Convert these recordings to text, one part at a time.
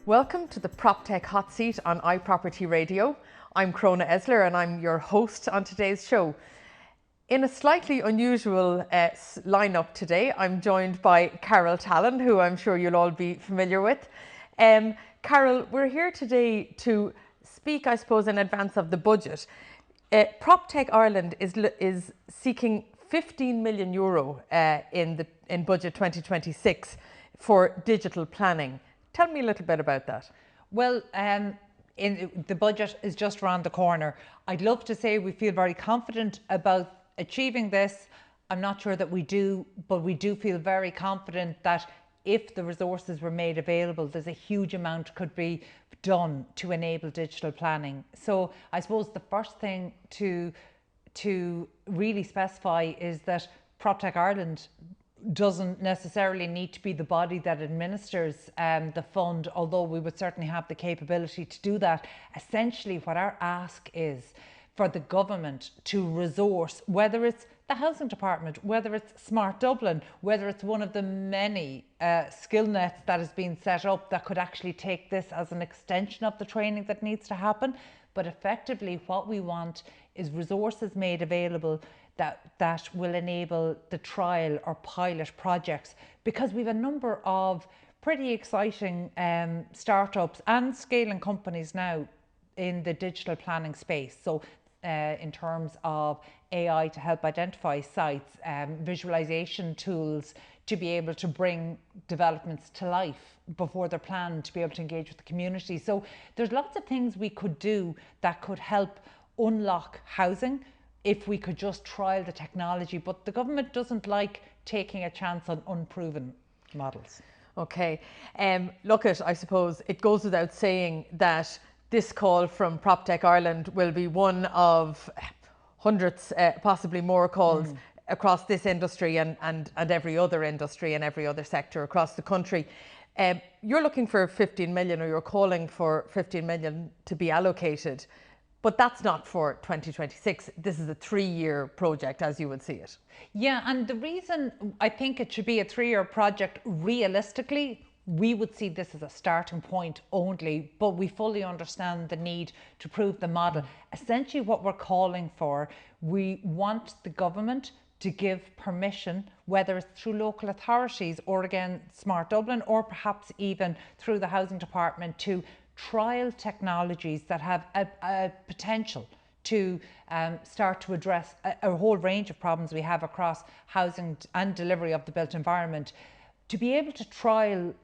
Welcome to the Proptech Hot Seat on iProperty Radio. I'm Cróna Esler and I'm your host on today's show. In a slightly unusual lineup today, I'm joined by Carol Tallon, who I'm sure you'll all be familiar with. Carol, we're here today to speak, I suppose, in advance of the budget. Proptech Ireland is seeking €15 million in budget 2026 for digital planning. Tell me a little bit about that. Well, the budget is just around the corner. I'd love to say we feel very confident about achieving this. I'm not sure that we do, but we do feel very confident that if the resources were made available, there's a huge amount could be done to enable digital planning. So I suppose the first thing to really specify is that Proptech Ireland doesn't necessarily need to be the body that administers the fund, although we would certainly have the capability to do that. Essentially, what our ask is for the government to resource, whether it's the housing department, whether it's Smart Dublin, whether it's one of the many skill nets that has been set up that could actually take this as an extension of the training that needs to happen. But effectively, what we want is resources made available that will enable the trial or pilot projects, because we have a number of pretty exciting startups and scaling companies now in the digital planning space. So in terms of AI to help identify sites, visualization tools to be able to bring developments to life before they're planned, to be able to engage with the community. So there's lots of things we could do that could help unlock housing if we could just trial the technology, but the government doesn't like taking a chance on unproven models. Okay, I suppose it goes without saying that this call from Proptech Ireland will be one of hundreds, possibly more calls across this industry and every other industry and every other sector across the country. You're looking for 15 million, or you're calling for 15 million to be allocated, but that's not for 2026. This is a 3-year project, as you would see it. Yeah, and the reason I think it should be a 3-year project, realistically, we would see this as a starting point only, but we fully understand the need to prove the model. Essentially what we're calling for, we want the government to give permission, whether it's through local authorities or again Smart Dublin, or perhaps even through the housing department, to trial technologies that have a potential to start to address a whole range of problems we have across housing and delivery of the built environment, to be able to trial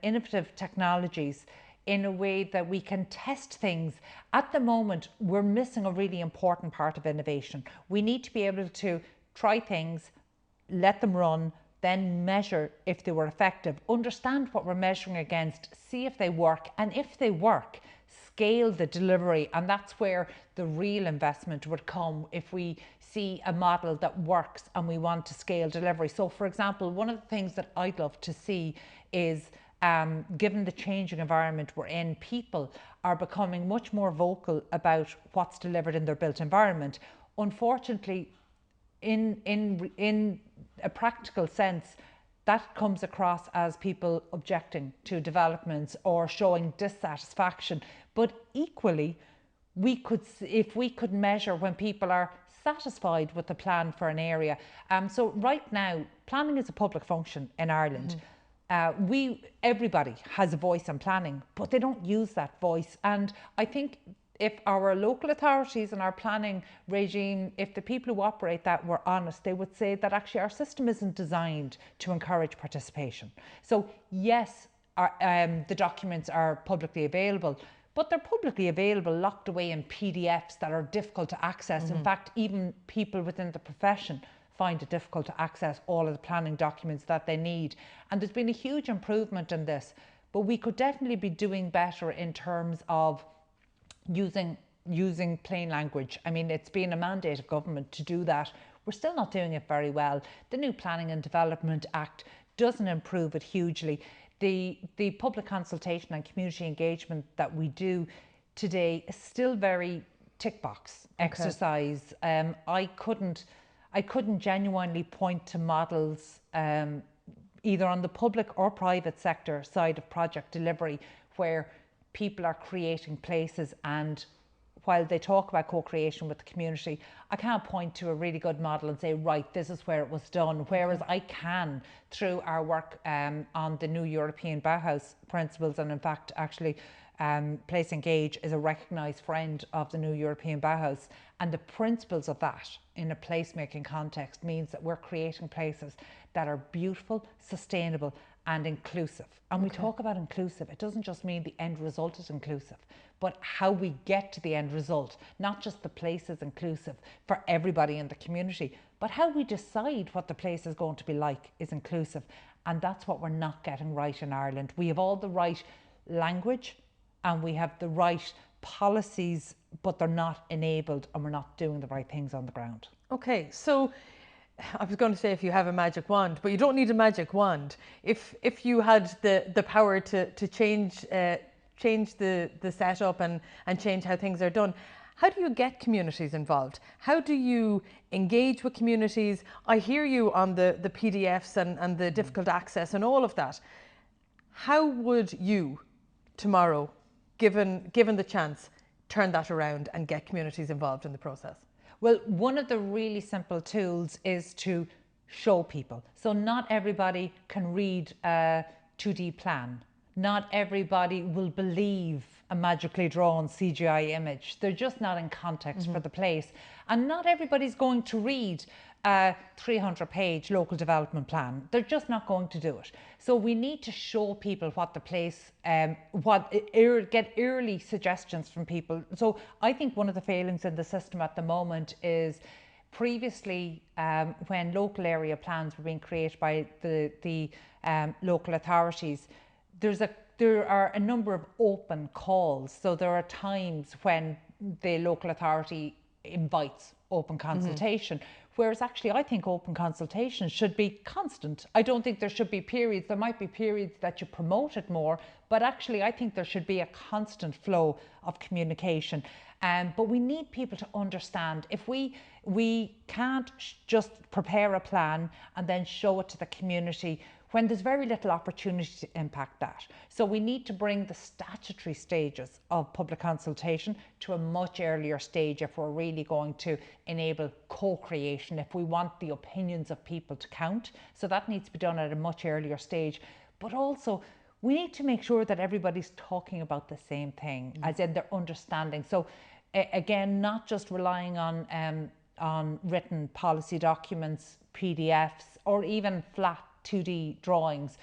innovative technologies in a way that we can test things. At the moment, we're missing a really important part of innovation. We need to be able to try things, let them run, then measure if they were effective, understand what we're measuring against, see if they work, and if they work, scale the delivery. And that's where the real investment would come, if we see a model that works and we want to scale delivery. So for example, one of the things that I'd love to see is, given the changing environment we're in, people are becoming much more vocal about what's delivered in their built environment. Unfortunately, in a practical sense, that comes across as people objecting to developments or showing dissatisfaction. But equally, if we could measure when people are satisfied with the plan for an area. So right now, planning is a public function in Ireland. Everybody has a voice in planning, but they don't use that voice. And I think if our local authorities and our planning regime, if the people who operate that were honest, they would say that actually our system isn't designed to encourage participation. So yes, the documents are publicly available, but they're publicly available locked away in PDFs that are difficult to access. In fact, even people within the profession find it difficult to access all of the planning documents that they need. And there's been a huge improvement in this, but we could definitely be doing better in terms of using plain language. I mean, it's been a mandate of government to do that. We're still not doing it very well. The new Planning and Development Act doesn't improve it hugely. The public consultation and community engagement that we do today is still very tick box exercise. I couldn't genuinely point to models either on the public or private sector side of project delivery where people are creating places, and while they talk about co-creation with the community, I can't point to a really good model and say, right, this is where it was done. Whereas I can, through our work on the new European Bauhaus principles, and in fact, actually, Place Engage is a recognised friend of the new European Bauhaus. And the principles of that in a placemaking context means that we're creating places that are beautiful, sustainable, and inclusive. And we talk about inclusive, it doesn't just mean the end result is inclusive, but how we get to the end result. Not just the place is inclusive for everybody in the community, but how we decide what the place is going to be like is inclusive. And that's what we're not getting right in Ireland. We have all the right language and we have the right policies, but they're not enabled, and we're not doing the right things on the ground. Okay, so I was going to say if you have a magic wand, but you don't need a magic wand. If you had the power to change the setup and change how things are done, how do you get communities involved? How do you engage with communities? I hear you on the PDFs and the difficult access and all of that. How would you tomorrow, given the chance, turn that around and get communities involved in the process? Well, one of the really simple tools is to show people. So not everybody can read a 2D plan. Not everybody will believe a magically drawn CGI image. They're just not in context for the place. And not everybody's going to read a 300-page local development plan. They're just not going to do it. So we need to show people what the place, get early suggestions from people. So I think one of the failings in the system at the moment is previously when local area plans were being created by the local authorities, there are a number of open calls. So there are times when the local authority invites open consultation. Whereas actually I think open consultation should be constant. I don't think there should be periods. There might be periods that you promote it more, but actually I think there should be a constant flow of communication. But we need people to understand, if we can't just prepare a plan and then show it to the community when there's very little opportunity to impact that. So we need to bring the statutory stages of public consultation to a much earlier stage if we're really going to enable co-creation, if we want the opinions of people to count. So that needs to be done at a much earlier stage. But also, we need to make sure that everybody's talking about the same thing, as in their understanding. So again, not just relying on written policy documents, PDFs, or even flat 2D drawings.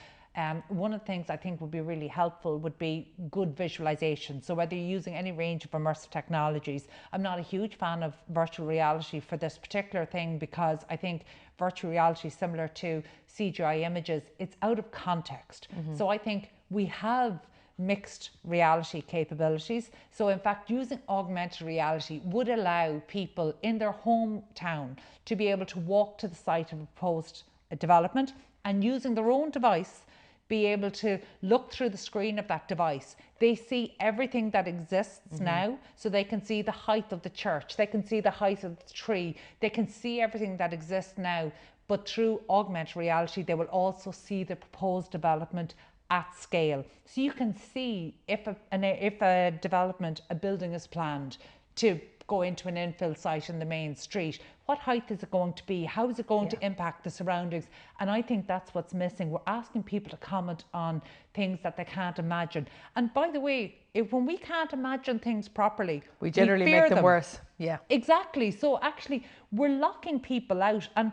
One of the things I think would be really helpful would be good visualization. So whether you're using any range of immersive technologies, I'm not a huge fan of virtual reality for this particular thing, because I think virtual reality, similar to CGI images, it's out of context. So I think we have mixed reality capabilities. So in fact, using augmented reality would allow people in their hometown to be able to walk to the site of a proposed development, and using their own device, be able to look through the screen of that device. They see everything that exists now, so they can see the height of the church, they can see the height of the tree, they can see everything that exists now, but through augmented reality, they will also see the proposed development at scale. So you can see if a development, a building is planned to go into an infill site in the main street, what height is it going to be? How is it going to impact the surroundings? And I think that's what's missing. We're asking people to comment on things that they can't imagine. And by the way, when we can't imagine things properly, we generally make them worse. Yeah, exactly. So actually, we're locking people out. And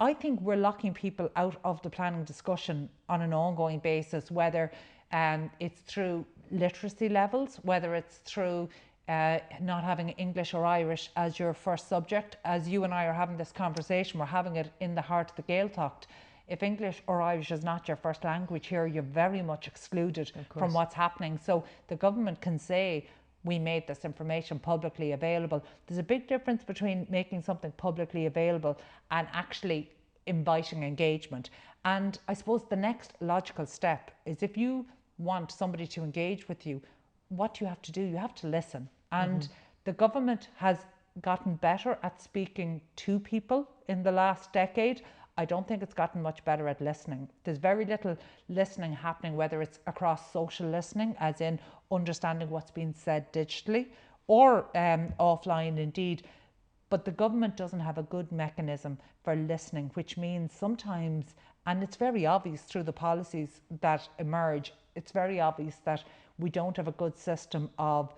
I think we're locking people out of the planning discussion on an ongoing basis, whether it's through literacy levels, whether it's through not having English or Irish as your first subject. As you and I are having this conversation, we're having it in the heart of the Gaeltacht. If English or Irish is not your first language here, you're very much excluded from what's happening. So the government can say, we made this information publicly available. There's a big difference between making something publicly available and actually inviting engagement. And I suppose the next logical step is, if you want somebody to engage with you, what you have to do, you have to listen. And the government has gotten better at speaking to people in the last decade. I don't think it's gotten much better at listening. There's very little listening happening, whether it's across social listening, as in understanding what's being said digitally, or offline indeed. But the government doesn't have a good mechanism for listening, which means sometimes, and it's very obvious through the policies that emerge, it's very obvious that we don't have a good system of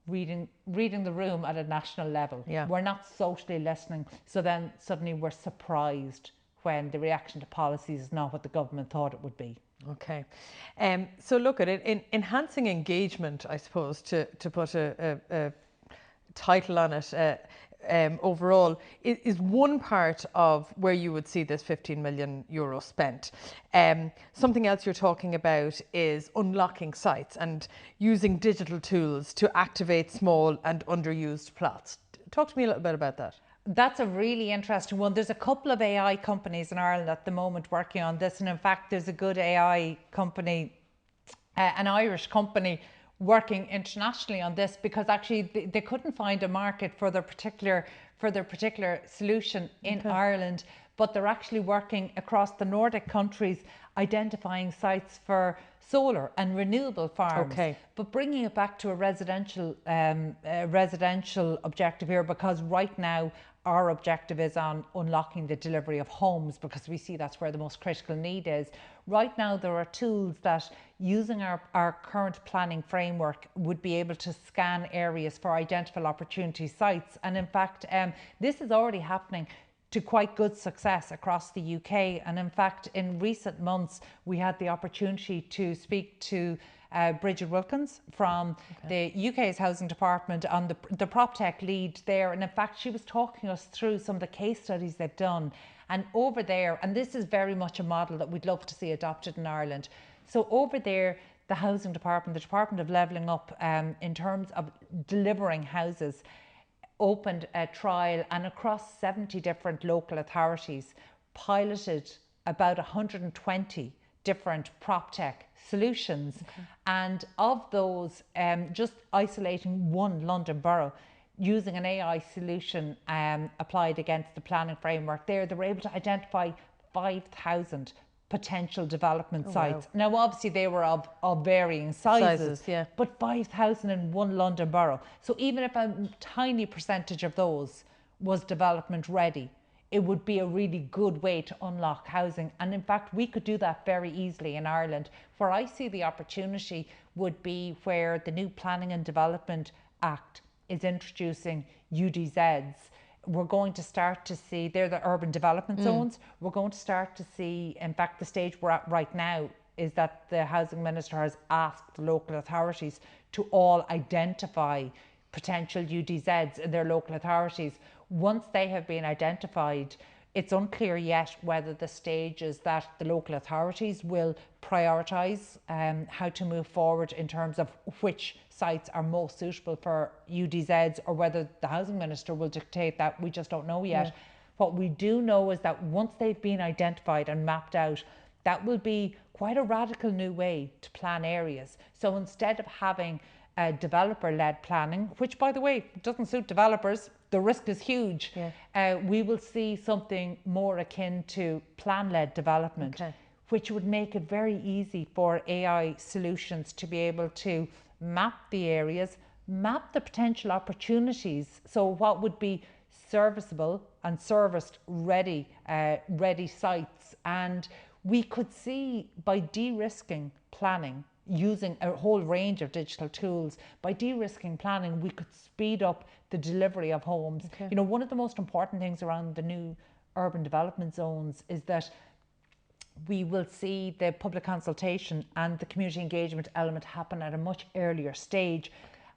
reading the room at a national level. Yeah. We're not socially listening. So then suddenly we're surprised when the reaction to policies is not what the government thought it would be. Okay. So look at it, in enhancing engagement, I suppose, to put a title on it, overall, is one part of where you would see this 15 million euro spent. Something else you're talking about is unlocking sites and using digital tools to activate small and underused plots. Talk to me a little bit about that. That's a really interesting one. There's a couple of AI companies in Ireland at the moment working on this. And in fact, there's a good AI company, an Irish company, working internationally on this, because actually they couldn't find a market for their particular solution in Ireland, but they're actually working across the Nordic countries, identifying sites for solar and renewable farms. Okay. But bringing it back to a residential objective here, because right now our objective is on unlocking the delivery of homes, because we see that's where the most critical need is. Right now there are tools that, using our current planning framework, would be able to scan areas for identifiable opportunity sites. And in fact, this is already happening to quite good success across the UK. And in fact, in recent months, we had the opportunity to speak to Bridget Wilkins from the UK's Housing Department on the Proptech lead there. And in fact, she was talking us through some of the case studies they've done. And over there, and this is very much a model that we'd love to see adopted in Ireland. So over there, the Housing Department, the Department of Levelling Up, in terms of delivering houses, opened a trial, and across 70 different local authorities piloted about 120 different Proptech solutions. And of those, just isolating one London borough, using an AI solution applied against the planning framework there, they were able to identify 5,000 potential development sites. Wow. Now, obviously, they were of varying sizes, yeah. But 5,000 in one London borough. So even if a tiny percentage of those was development ready, it would be a really good way to unlock housing. And in fact, we could do that very easily in Ireland. Where I see the opportunity would be where the new Planning and Development Act is introducing UDZs. We're going to start to see, they're the urban development zones. We're going to start to see, in fact, the stage we're at right now is that the Housing Minister has asked the local authorities to all identify potential UDZs in their local authorities. Once they have been identified, it's unclear yet whether the stages that the local authorities will prioritise how to move forward in terms of which sites are most suitable for UDZs, or whether the Housing Minister will dictate that. We just don't know yet. Yeah. What we do know is that once they've been identified and mapped out, that will be quite a radical new way to plan areas. So instead of having developer-led planning, which by the way doesn't suit developers, the risk is huge. Yeah. We will see something more akin to plan-led development, which would make it very easy for AI solutions to be able to map the areas, map the potential opportunities. So what would be serviceable and serviced ready sites. And we could see, by de-risking planning, using a whole range of digital tools, by de-risking planning, we could speed up the delivery of homes. You know, one of the most important things around the new urban development zones is that we will see the public consultation and the community engagement element happen at a much earlier stage.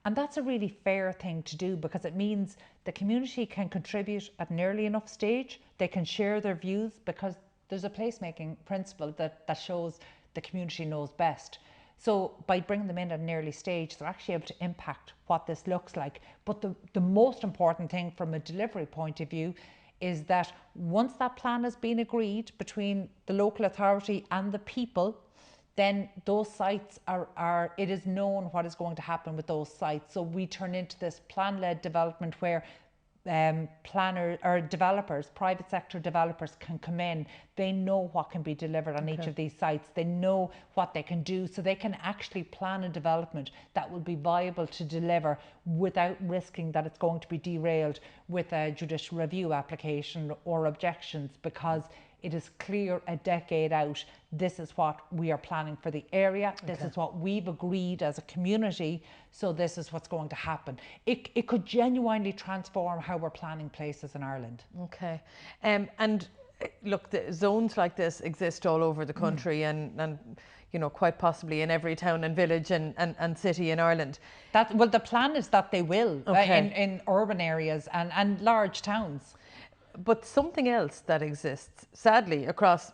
And that's a really fair thing to do, because it means the community can contribute at an early enough stage. They can share their views, because there's a placemaking principle that shows the community knows best. So by bringing them in at an early stage, they're actually able to impact what this looks like. But the most important thing from a delivery point of view is that once that plan has been agreed between the local authority and the people, then those sites it is known what is going to happen with those sites. So we turn into this plan-led development where planner or developers, private sector developers can come in. They know what can be delivered on each of these sites. They know what they can do, so they can actually plan a development that will be viable to deliver without risking that it's going to be derailed with a judicial review application or objections, because it is clear a decade out, this is what we are planning for the area, this is what we've agreed as a community, so this is what's going to happen. It could genuinely transform how we're planning places in Ireland. Okay. And look, the zones like this exist all over the country and you know, quite possibly in every town and village and city in Ireland. Well, the plan is that they will in urban areas and large towns. But something else that exists, sadly, across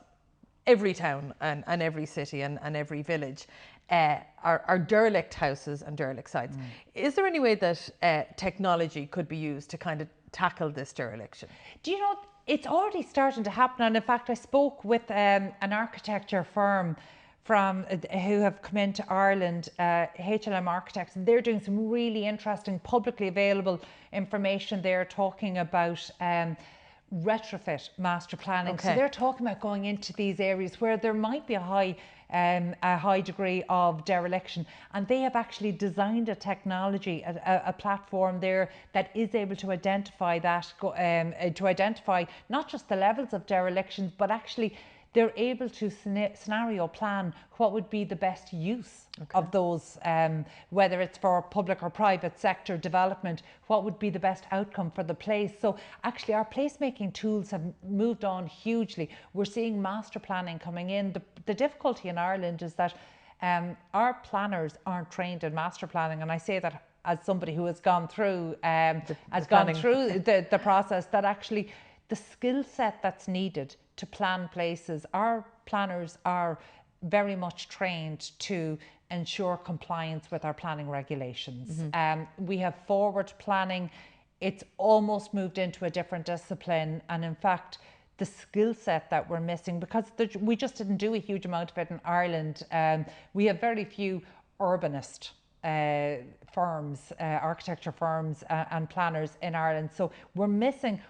every town and every city and every village are derelict houses and derelict sites. Is there any way that technology could be used to kind of tackle this dereliction? Do you know, it's already starting to happen. And in fact, I spoke with an architecture firm who have come into Ireland, HLM Architects, and they're doing some really interesting publicly available information. They're talking about retrofit master planning. So they're talking about going into these areas where there might be a high degree of dereliction, and they have actually designed a technology, a platform there that is able to identify that, to identify not just the levels of dereliction, but actually they're able to scenario plan what would be the best use of those, whether it's for public or private sector development, what would be the best outcome for the place. So actually our placemaking tools have moved on hugely. We're seeing master planning coming in. The difficulty in Ireland is that our planners aren't trained in master planning, and I say that as somebody who has gone through the process, that actually the skill set that's needed to plan places, our planners are very much trained to ensure compliance with our planning regulations. We have forward planning. It's almost moved into a different discipline, and in fact the skill set that we're missing, because we just didn't do a huge amount of it in Ireland. We have very few urbanist firms, architecture firms and planners in Ireland. So we're missing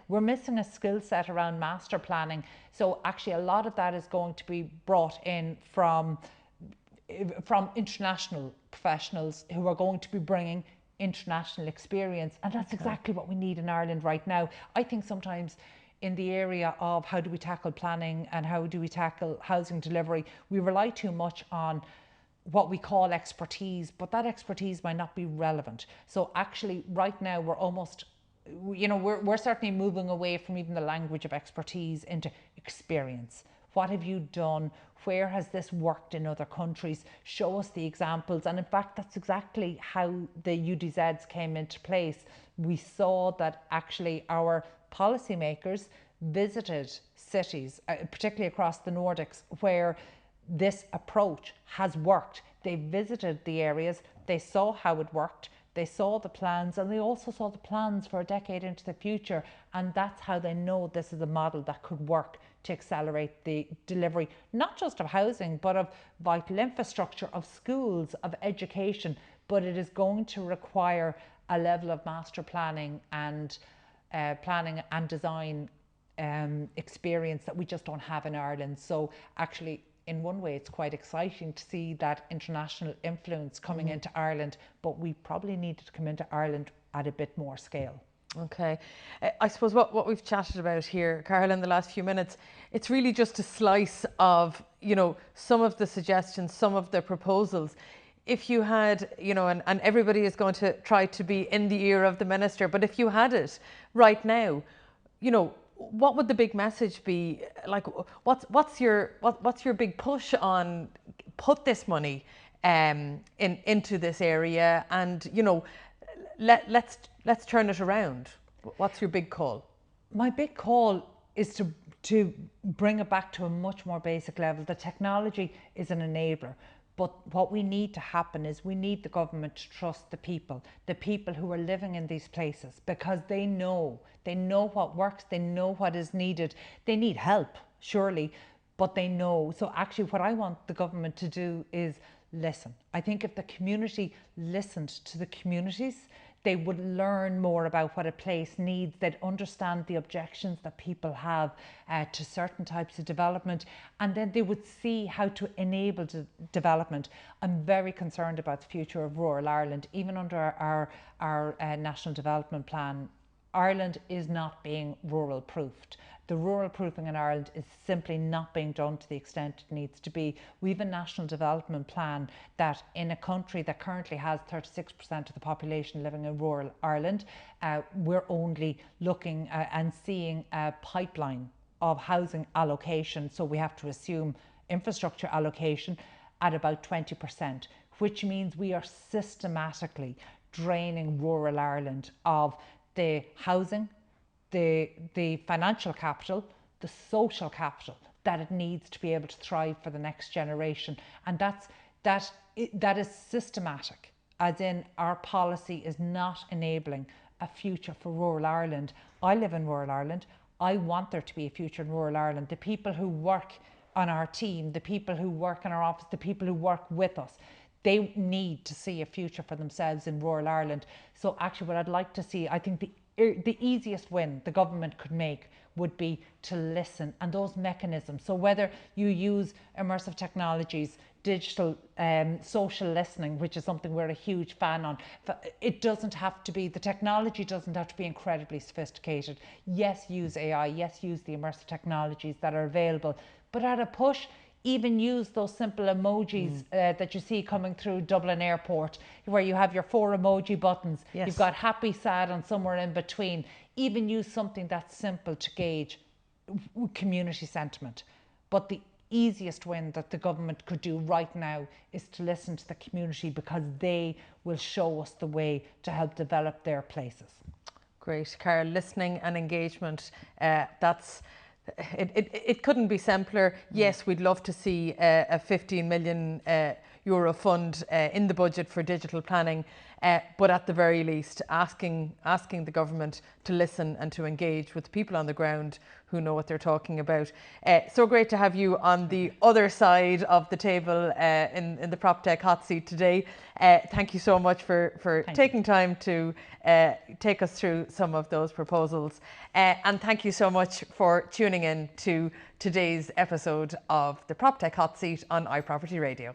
a skill set around master planning. So actually a lot of that is going to be brought in from international professionals who are going to be bringing international experience. And that's exactly what we need in Ireland right now. I think sometimes in the area of how do we tackle planning and how do we tackle housing delivery, we rely too much on what we call expertise, but that expertise might not be relevant. So actually right now we're almost, you know, we're certainly moving away from even the language of expertise into experience. What have you done? Where has this worked in other countries? Show us the examples. And in fact, that's exactly how the UDZs came into place. We saw that actually our policymakers visited cities, particularly across the Nordics, where this approach has worked. They visited the areas, they saw how it worked, they saw the plans, and they also saw the plans for a decade into the future. And that's how they know this is a model that could work to accelerate the delivery, not just of housing, but of vital infrastructure, of schools, of education. But it is going to require a level of master planning and design experience that we just don't have in Ireland. So actually, in one way, it's quite exciting to see that international influence coming into Ireland, but we probably needed to come into Ireland at a bit more scale. Okay. I suppose what we've chatted about here, Carol, in the last few minutes, it's really just a slice of, you know, some of the suggestions, some of the proposals. If you had, you know, and everybody is going to try to be in the ear of the minister, but if you had it right now, you know, what would the big message be? Like, what's your big push on put this money into this area, and you know, let's turn it around. What's your big call? My big call is to bring it back to a much more basic level. The technology is an enabler. But what we need to happen is we need the government to trust the people who are living in these places, because they know what works, they know what is needed. They need help, surely, but they know. So actually what I want the government to do is listen. I think if the community listened to the communities, They would learn more about what a place needs. They'd understand the objections that people have to certain types of development, and then they would see how to enable development. I'm very concerned about the future of rural Ireland. Even under our National Development Plan, Ireland is not being rural proofed. The rural proofing in Ireland is simply not being done to the extent it needs to be. We have a national development plan that, in a country that currently has 36% of the population living in rural Ireland, we're only looking and seeing a pipeline of housing allocation. So we have to assume infrastructure allocation at about 20%, which means we are systematically draining rural Ireland of the housing, the financial capital, the social capital that it needs to be able to thrive for the next generation. And that is systematic, as in our policy is not enabling a future for rural Ireland. I live in rural Ireland. I want there to be a future in rural Ireland. The people who work on our team, the people who work in our office, the people who work with us, they need to see a future for themselves in rural Ireland. So actually what I'd like to see, I think the easiest win the government could make would be to listen, and those mechanisms. So whether you use immersive technologies, digital social listening, which is something we're a huge fan on, it doesn't have to be, the technology doesn't have to be incredibly sophisticated. Yes, use AI, yes, use the immersive technologies that are available, but at a push, even use those simple emojis that you see coming through Dublin Airport, where you have your 4 emoji buttons. Yes. You've got happy, sad, and somewhere in between. Even use something that's simple to gauge community sentiment. But the easiest win that the government could do right now is to listen to the community, because they will show us the way to help develop their places. Great, Carol. Listening and engagement, it couldn't be simpler. Yes, we'd love to see a 15 million euro fund in the budget for digital planning, but at the very least asking the government to listen and to engage with people on the ground who know what they're talking about. So great to have you on the other side of the table in the Proptech Hot Seat today. Thank you so much for taking time to take us through some of those proposals. And thank you so much for tuning in to today's episode of the Proptech Hot Seat on iProperty Radio.